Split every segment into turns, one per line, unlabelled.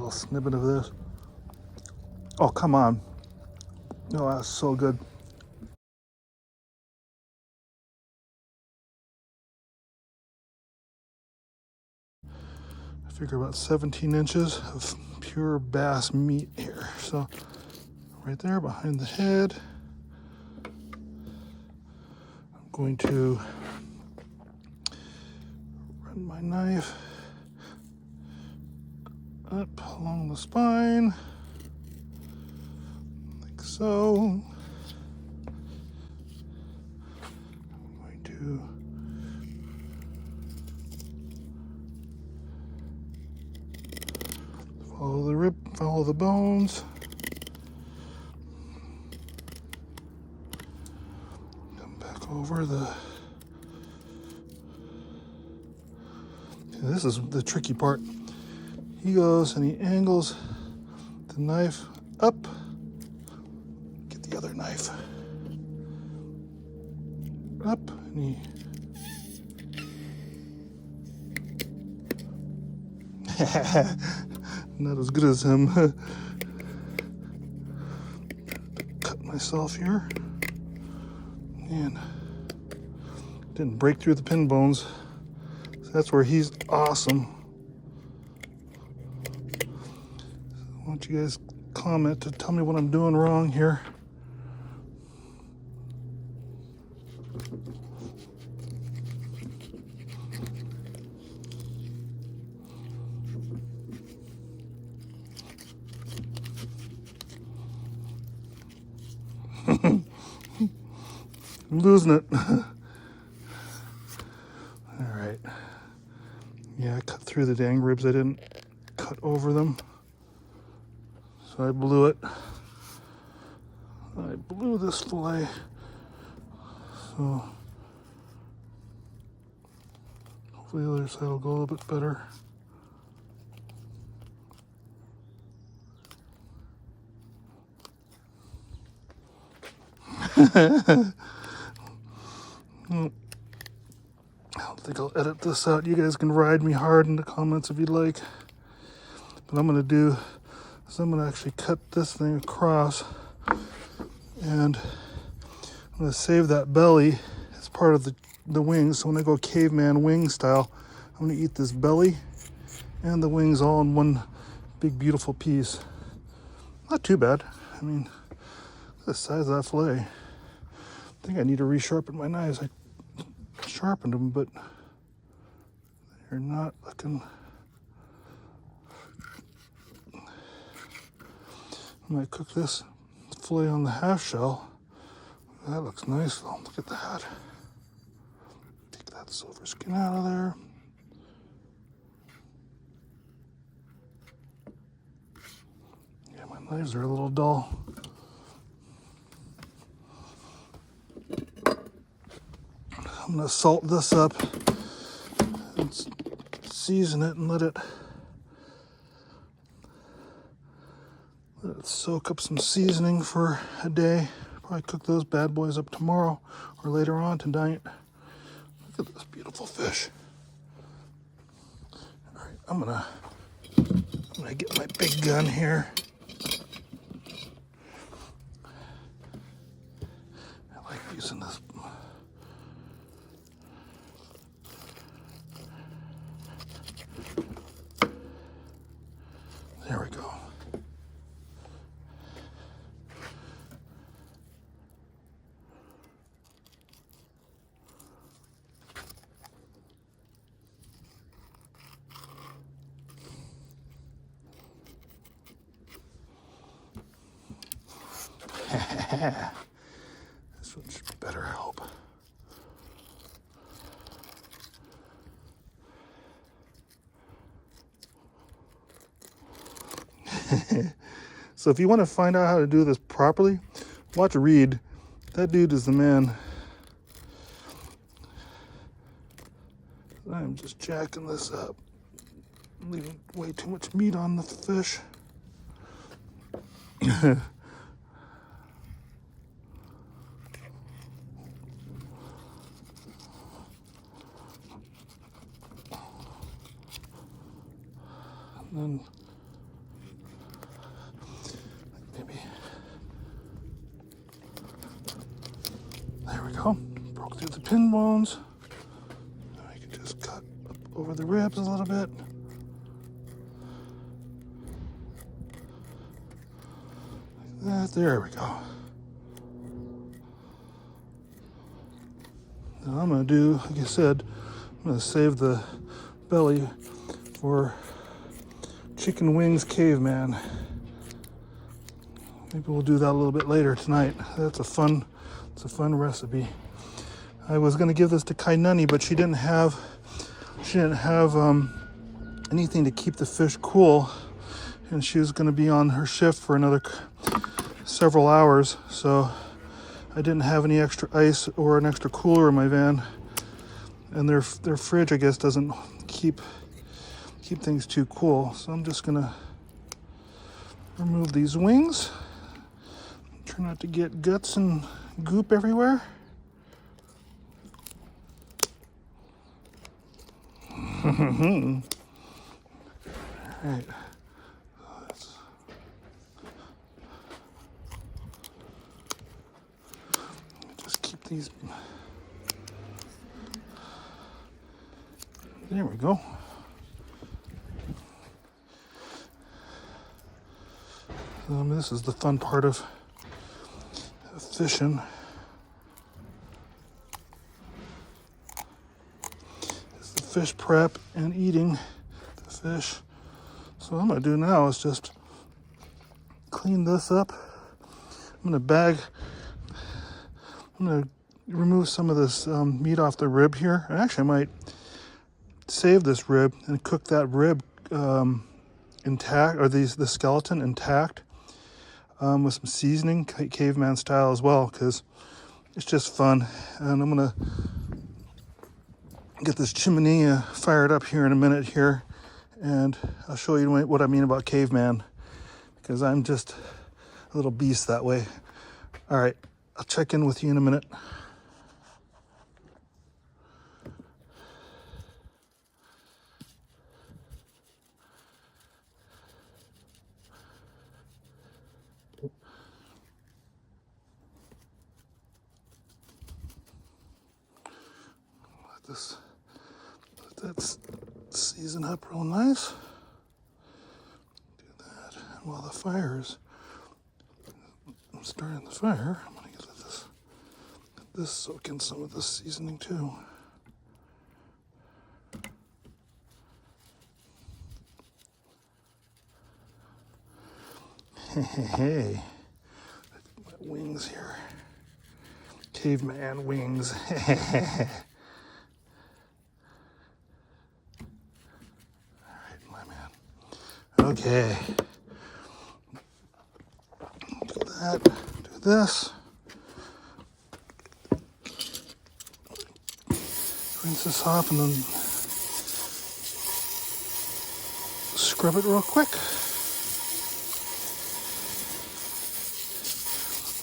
little snippet of this. Oh, come on. Oh, that's so good. I figure about 17 inches of pure bass meat here. So right there behind the head, I'm going to run my knife up along the spine, like so. I'm going to follow the rib, follow the bones. Come back over the. This is the tricky part. He goes and he angles the knife up. Get the other knife up, and he. Not as good as him. Cut myself here, and didn't break through the pin bones. So that's where he's awesome. I want you guys comment to tell me what I'm doing wrong here. I'm losing it. All right. Yeah, I cut through the dang ribs. I didn't cut over them. So I blew it. I blew this fillet. So hopefully the other side will go a little bit better. I don't think I'll edit this out. You guys can ride me hard in the comments if you'd like. What I'm going to do is I'm going to actually cut this thing across, and I'm going to save that belly as part of the wings. So when I go caveman wing style, I'm going to eat this belly and the wings all in one big beautiful piece. Not too bad. I mean, look at the size of that fillet. I think I need to resharpen my knives. I sharpened them, but they're not looking. I might cook this fillet on the half shell. That looks nice though. Look at that. Take that silver skin out of there. Yeah, my knives are a little dull. I'm going to salt this up and season it and let it soak up some seasoning for a day. Probably cook those bad boys up tomorrow or later on tonight. Look at this beautiful fish. All right, I'm gonna get my big gun here. I like using this. There we go. This one should better help. So if you want to find out how to do this properly, watch Reed. That dude is the man. I'm just jacking this up. I'm leaving way too much meat on the fish. And then pin bones. I can just cut up over the ribs a little bit. Like that. There we go. Now I'm going to do, like I said, I'm going to save the belly for chicken wings caveman. Maybe we'll do that a little bit later tonight. It's a fun recipe. I was going to give this to Kainani, but she didn't have anything to keep the fish cool, and she was going to be on her shift for another several hours, so I didn't have any extra ice or an extra cooler in my van, and their fridge, I guess, doesn't keep things too cool. So I'm just gonna remove these wings. Try not to get guts and goop everywhere. All right. Just keep these. There we go. This is the fun part of fishing. It's the fish prep and eating the fish. So what I'm going to do now is just clean this up. I'm going to remove some of this meat off the rib here. Actually, I might save this rib and cook that rib intact, or the skeleton intact, with some seasoning, caveman style as well, because it's just fun. And I'm gonna get this chiminea fired up here in a minute here, and I'll show you what I mean about caveman, because I'm just a little beast that way. All right, I'll check in with you in a minute. Let that season up real nice. Do that. And while the fire's, I'm starting the fire, I'm gonna get this soak in some of this seasoning too. Hey, my wings here. Caveman wings. Okay, do that, do this. Rinse this off and then scrub it real quick.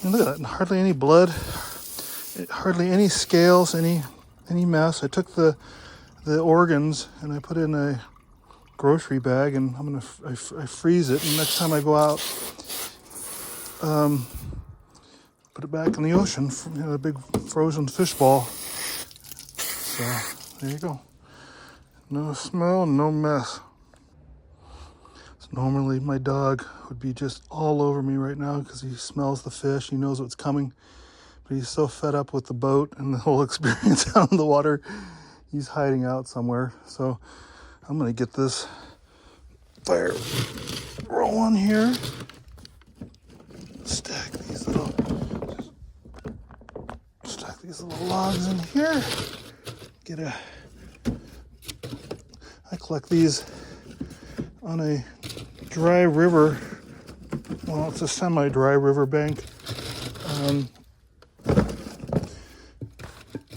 And look at that, hardly any blood, hardly any scales, any mess. I took the organs and I put in a grocery bag, and I'm gonna I freeze it, and next time I go out, put it back in the ocean, a big frozen fish ball. So there you go. No smell, no mess. So normally my dog would be just all over me right now because he smells the fish, he knows what's coming, but he's so fed up with the boat and the whole experience out in the water, he's hiding out somewhere. So I'm gonna get this fire rolling here. Stack these little logs in here. I collect these on a dry river. Well, it's a semi-dry river bank.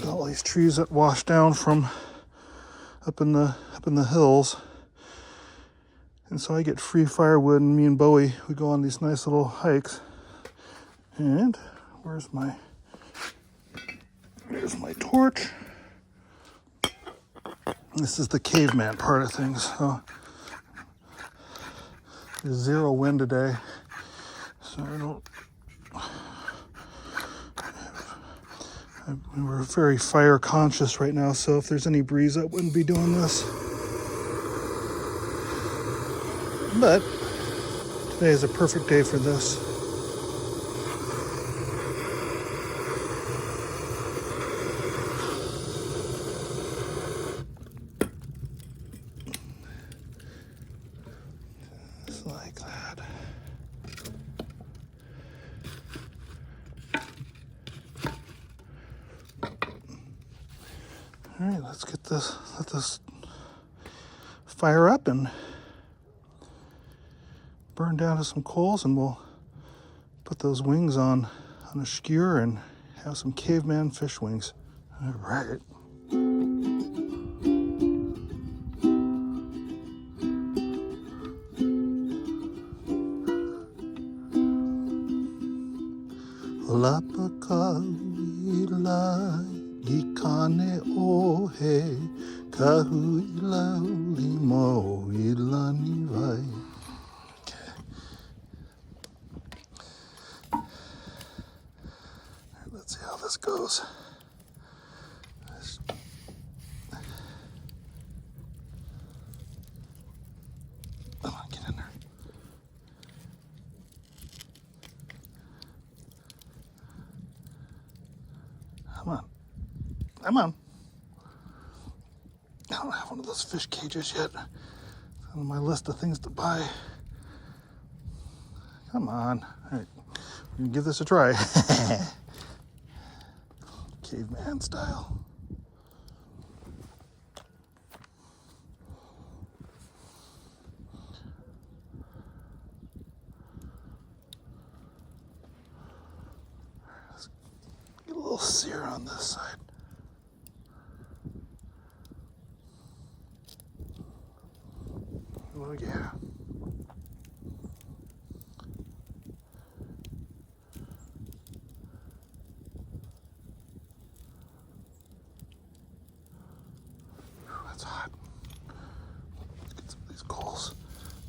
All these trees that wash down from up in the hills, and so I get free firewood, and me and Bowie, we go on these nice little hikes. And here's my torch. This is the caveman part of things. So there's zero wind today, so I We're very fire conscious right now, so if there's any breeze, I wouldn't be doing this. But today is a perfect day for this. Just like that. All right, let's get this, let this fire up and burn down to some coals, and we'll put those wings on a skewer and have some caveman fish wings. All right. Lapaka ila ikane ohe kahu ila limo ila nivai. Okay. Let's see how this goes. Come on, get in there. Come on. Come on. I don't have one of those fish cages yet. It's on my list of things to buy. Come on. All right. We're going to give this a try. Caveman style. Let's get a little sear on this side. Oh yeah. That's hot. Let's get some of these coals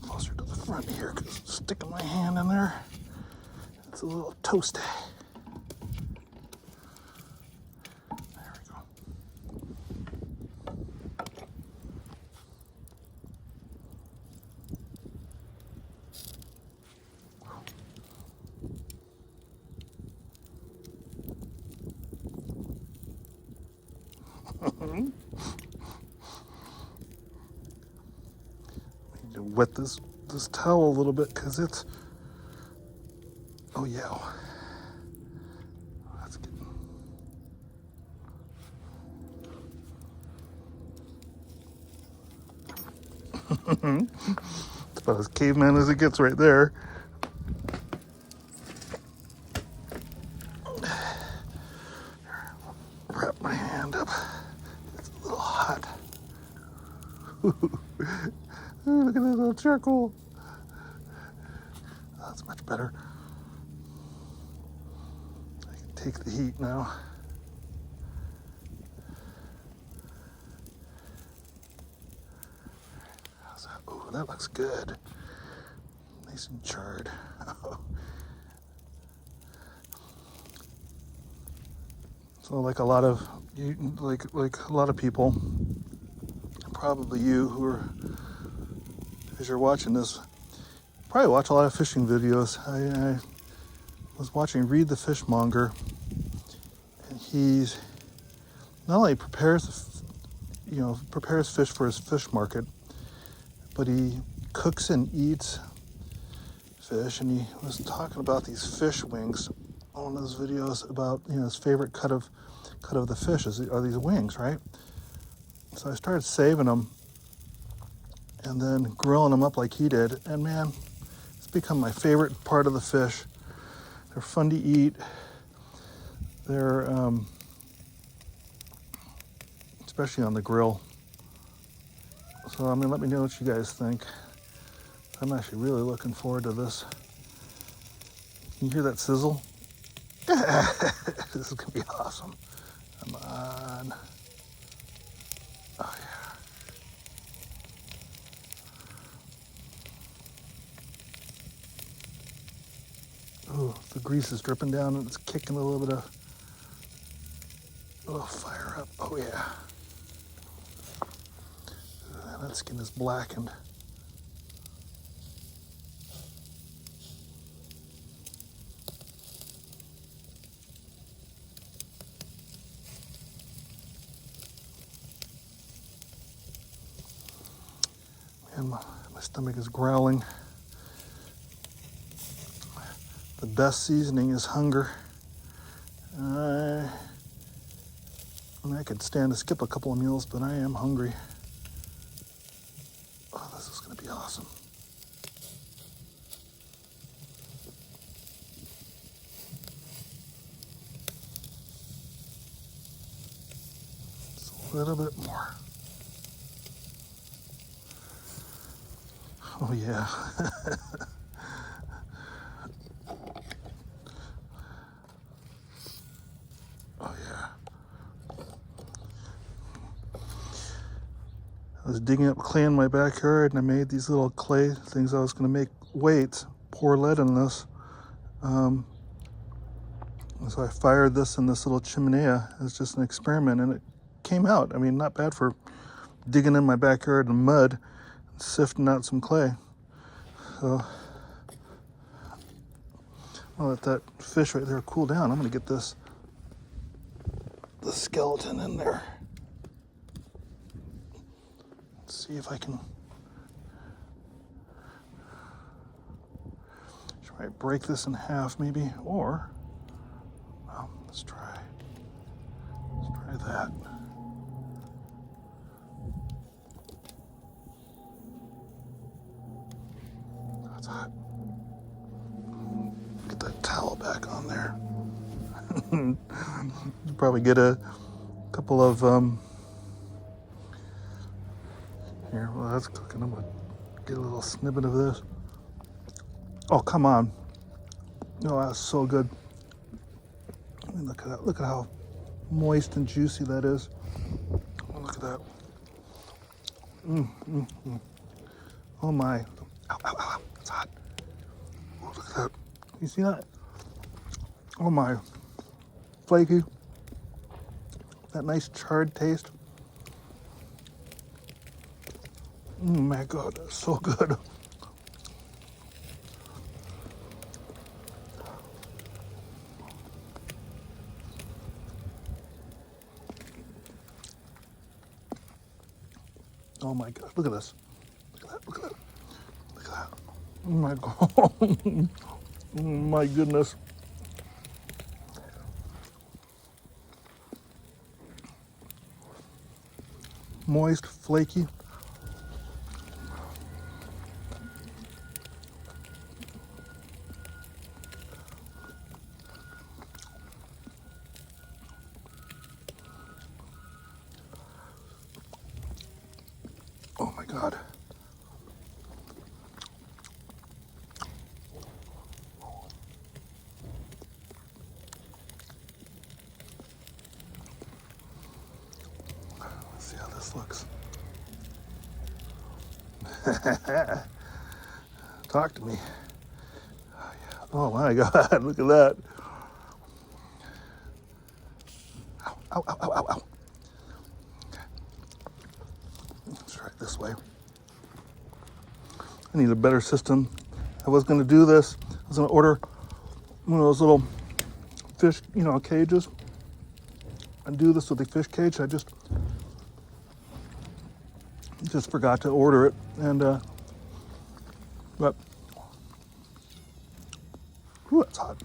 closer to the front here, because sticking my hand in there, it's a little toasty. There we go. I need to wet this towel a little bit, because it's, oh yeah, that's good. It's about as caveman as it gets right there. Wrap my hand up. It's a little hot. Ooh, look at that little charcoal. That's much better. I can take the heat now. How's that? Oh, that looks good. Nice and charred. So like a lot of people, probably you who are, as you're watching this, probably watch a lot of fishing videos. I was watching Read the Fishmonger, and he's not only prepares fish for his fish market, but he cooks and eats fish. And he was talking about these fish wings on one of those videos about, his favorite cut of the fish are these wings, right? So I started saving them and then grilling them up like he did, and man, it's become my favorite part of the fish. They're fun to eat. They're especially on the grill. So let me know what you guys think. I'm actually really looking forward to this. Can you hear that sizzle? This is gonna be awesome. Come on. Oh yeah. Oh, the grease is dripping down and it's kicking a little bit of Oh, fire up. Oh, yeah. That skin is blackened. And my stomach is growling. The best seasoning is hunger. I mean, I could stand to skip a couple of meals, but I am hungry. Oh, this is going to be awesome. Just a little bit more. Oh, yeah. Oh, yeah. I was digging up clay in my backyard, and I made these little clay things. I was going to make weights, pour lead in this. So I fired this in this little chimenea as just an experiment, and it came out. I mean, not bad for digging in my backyard in mud and sifting out some clay. So I'll let that fish right there cool down. I'm going to get the skeleton in there. Let's see if I can try to break this in half maybe, or well, let's try that. That's hot. Get that towel back on there. Probably get a couple of here, well, that's cooking. I'm gonna get a little snippet of this. Oh, come on. Oh, that's so good. I mean, look at that. Look at how moist and juicy that is. Oh, look at that. Oh my. Ow, ow, ow, ow. It's hot. Oh, look at that. You see that? Oh my. Flaky. That nice charred taste. My God, that's so good. Oh my God, look at this. Look at that, look at that. Look at that. Oh my God. Oh my goodness. Moist, flaky. Oh my God. Let's see how this looks. Talk to me. Oh, yeah. Oh my God, look at that. Ow, ow, ow, ow, ow, ow. Okay. Let's try it this way. I need a better system. I was going to do this. I was going to order one of those little fish, cages, and do this with the fish cage. I just forgot to order it, and but ooh, that's hot.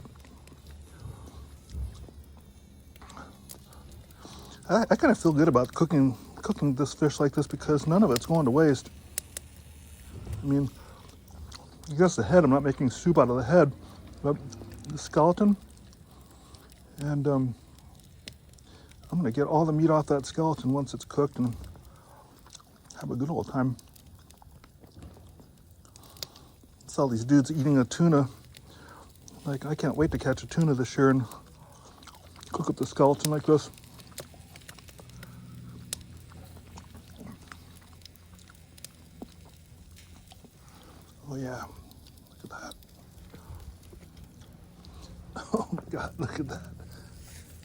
I kind of feel good about cooking this fish like this because none of it's going to waste. I mean, I guess the head, I'm not making soup out of the head, but the skeleton, and I'm going to get all the meat off that skeleton once it's cooked and have a good old time. I saw these dudes eating a tuna. Like, I can't wait to catch a tuna this year and cook up the skeleton like this. Oh yeah, look at that. Oh my God, look at that.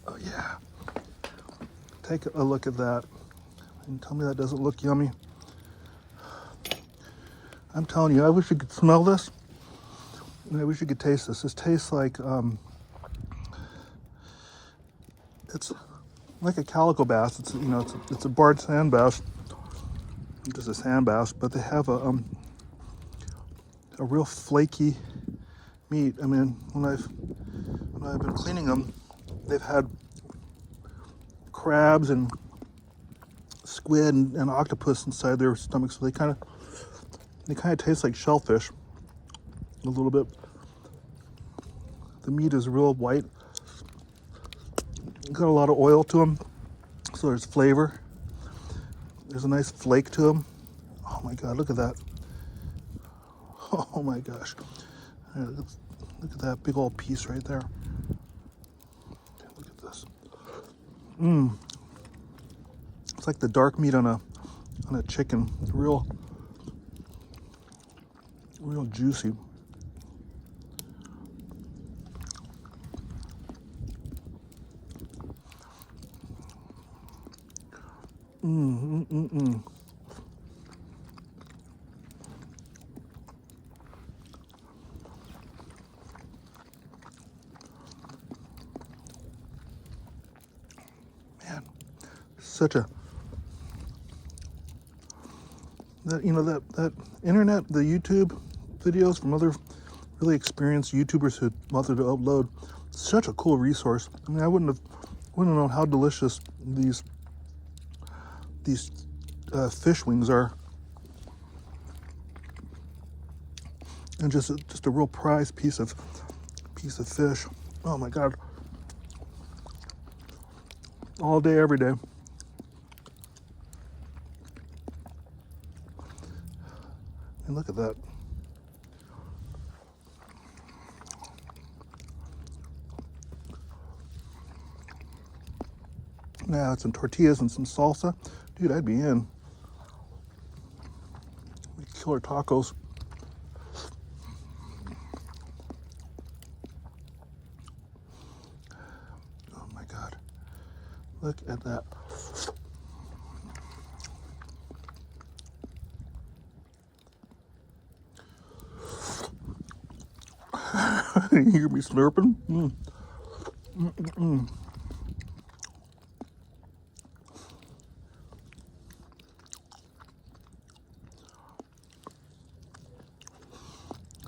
Oh yeah. take a look at that and tell me that doesn't look yummy. I'm telling you, I wish you could smell this. And I wish you could taste this. This tastes like, it's like a calico bass. It's, you know, it's a barred sand bass. Just a sand bass, but they have a real flaky meat. I mean, when I've been cleaning them, they've had crabs and squid and octopus inside their stomachs, so they kind of taste like shellfish a little bit. The meat is real white. Got a lot of oil to them, so there's flavor. There's a nice flake to them. Oh my God, look at that. Oh my gosh. Look at that big old piece right there. Look at this. It's like the dark meat on a chicken. Real juicy. Man, such a that internet, the YouTube videos from other really experienced YouTubers who wanted to upload, such a cool resource. I mean, I wouldn't have known how delicious these fish wings are, and just a real prized piece of fish. Oh my God! All day, every day. And look at that. Now, some tortillas and some salsa. Dude, I'd be in. Killer tacos. Oh my God. Look at that. You hear me slurping?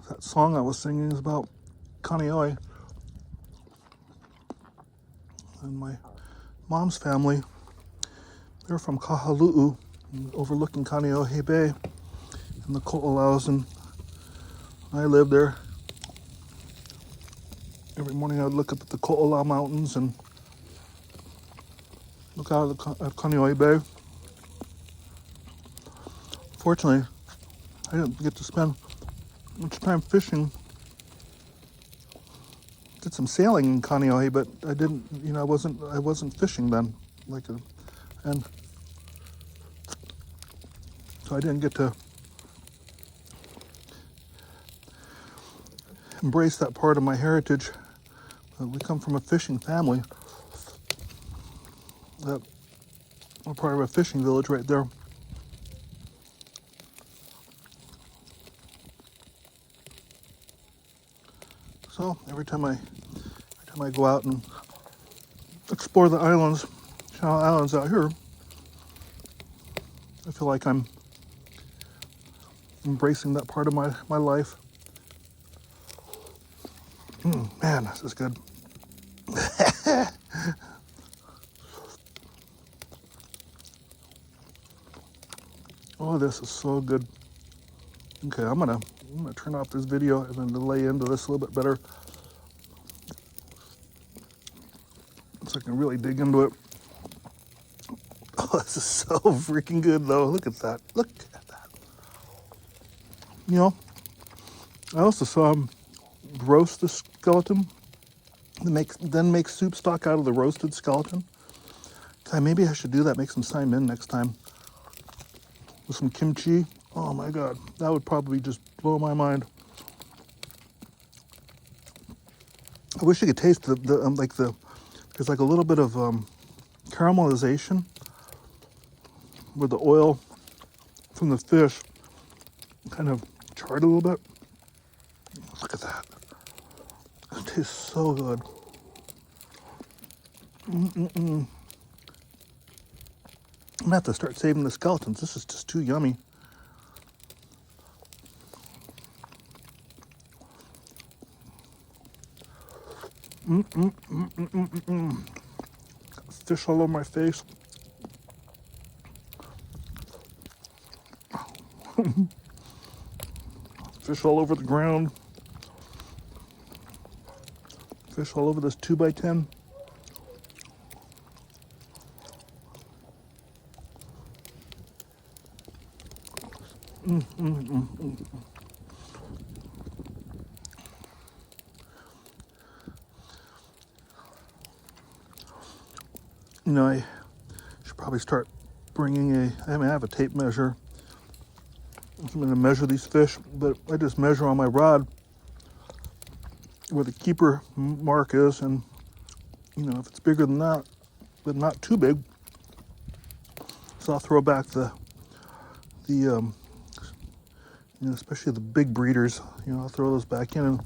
That song I was singing is about Kaneohe. And my mom's family, they're from Kahalu'u, overlooking Kaneohe Bay and the Ko'olaus, and I lived there. Every morning I would look up at the Ko'olau Mountains and look out at Kaneohe Bay. Fortunately, I didn't get to spend much time fishing. Did some sailing in Kaneohe, but I didn't. I wasn't fishing then, and so I didn't get to embrace that part of my heritage. We come from a fishing family. That we're part of a fishing village right there. So every time I go out and explore the islands, Channel Islands out here, I feel like I'm embracing that part of my life. Man, this is good. Oh, this is so good. Okay, I'm gonna turn off this video and then lay into this a little bit better, so I can really dig into it. Oh, this is so freaking good, though. Look at that. Look at that. I also saw him roast the skeleton, then make soup stock out of the roasted skeleton. God, maybe I should do that. Make some saimin next time with some kimchi. Oh my God, that would probably just blow my mind. I wish you could taste there's like a little bit of caramelization with the oil from the fish kind of charred a little bit. Look at that. It tastes so good. I'm gonna have to start saving the skeletons. This is just too yummy. Fish all over my face. Fish all over the ground. Fish all over this 2x10. You know, I should probably start bringing I have a tape measure. I'm going to measure these fish, but I just measure on my rod where the keeper mark is, and you know, if it's bigger than that, but not too big, so I'll throw back the you know, especially the big breeders, you know, I'll throw those back in and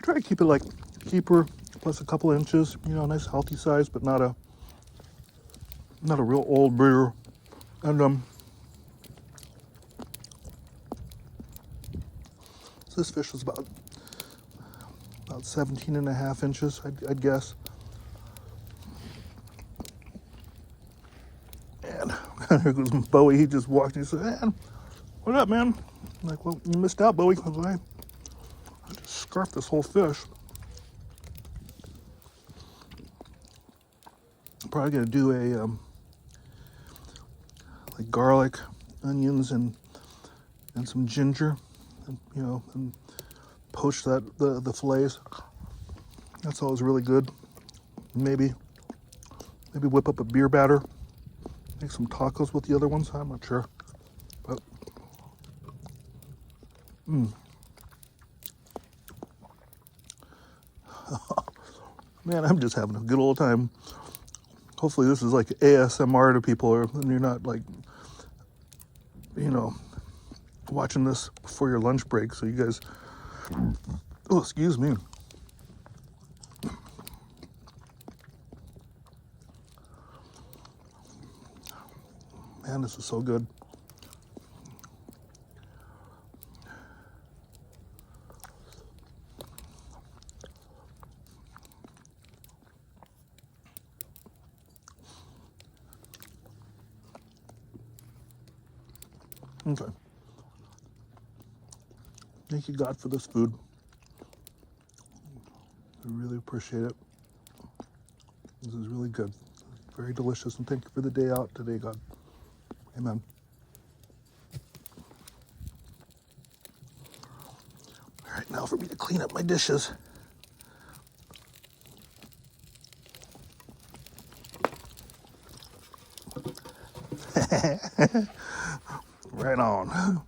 try to keep it like keeper plus a couple inches, you know, nice healthy size, but not a real old breeder. And so this fish was about 17 and a half inches, I'd guess. And here goes Bowie. He just walked and he said, "Man, what up, man?" I'm like, "Well, you missed out, Bowie. I just scarfed this whole fish." I'm probably gonna do a like garlic, onions, and some ginger, and, you know, and poach the fillets. That's always really good. Maybe whip up a beer batter, make some tacos with the other ones. I'm not sure, but man, I'm just having a good old time. Hopefully this is like ASMR to people, and you're not like, you know, watching this before your lunch break. So you guys, oh, excuse me. Man, this is so good. Okay. Thank you, God, for this food. I really appreciate it. This is really good. Very delicious. And thank you for the day out today, God. Amen. All right, now for me to clean up my dishes. Right on.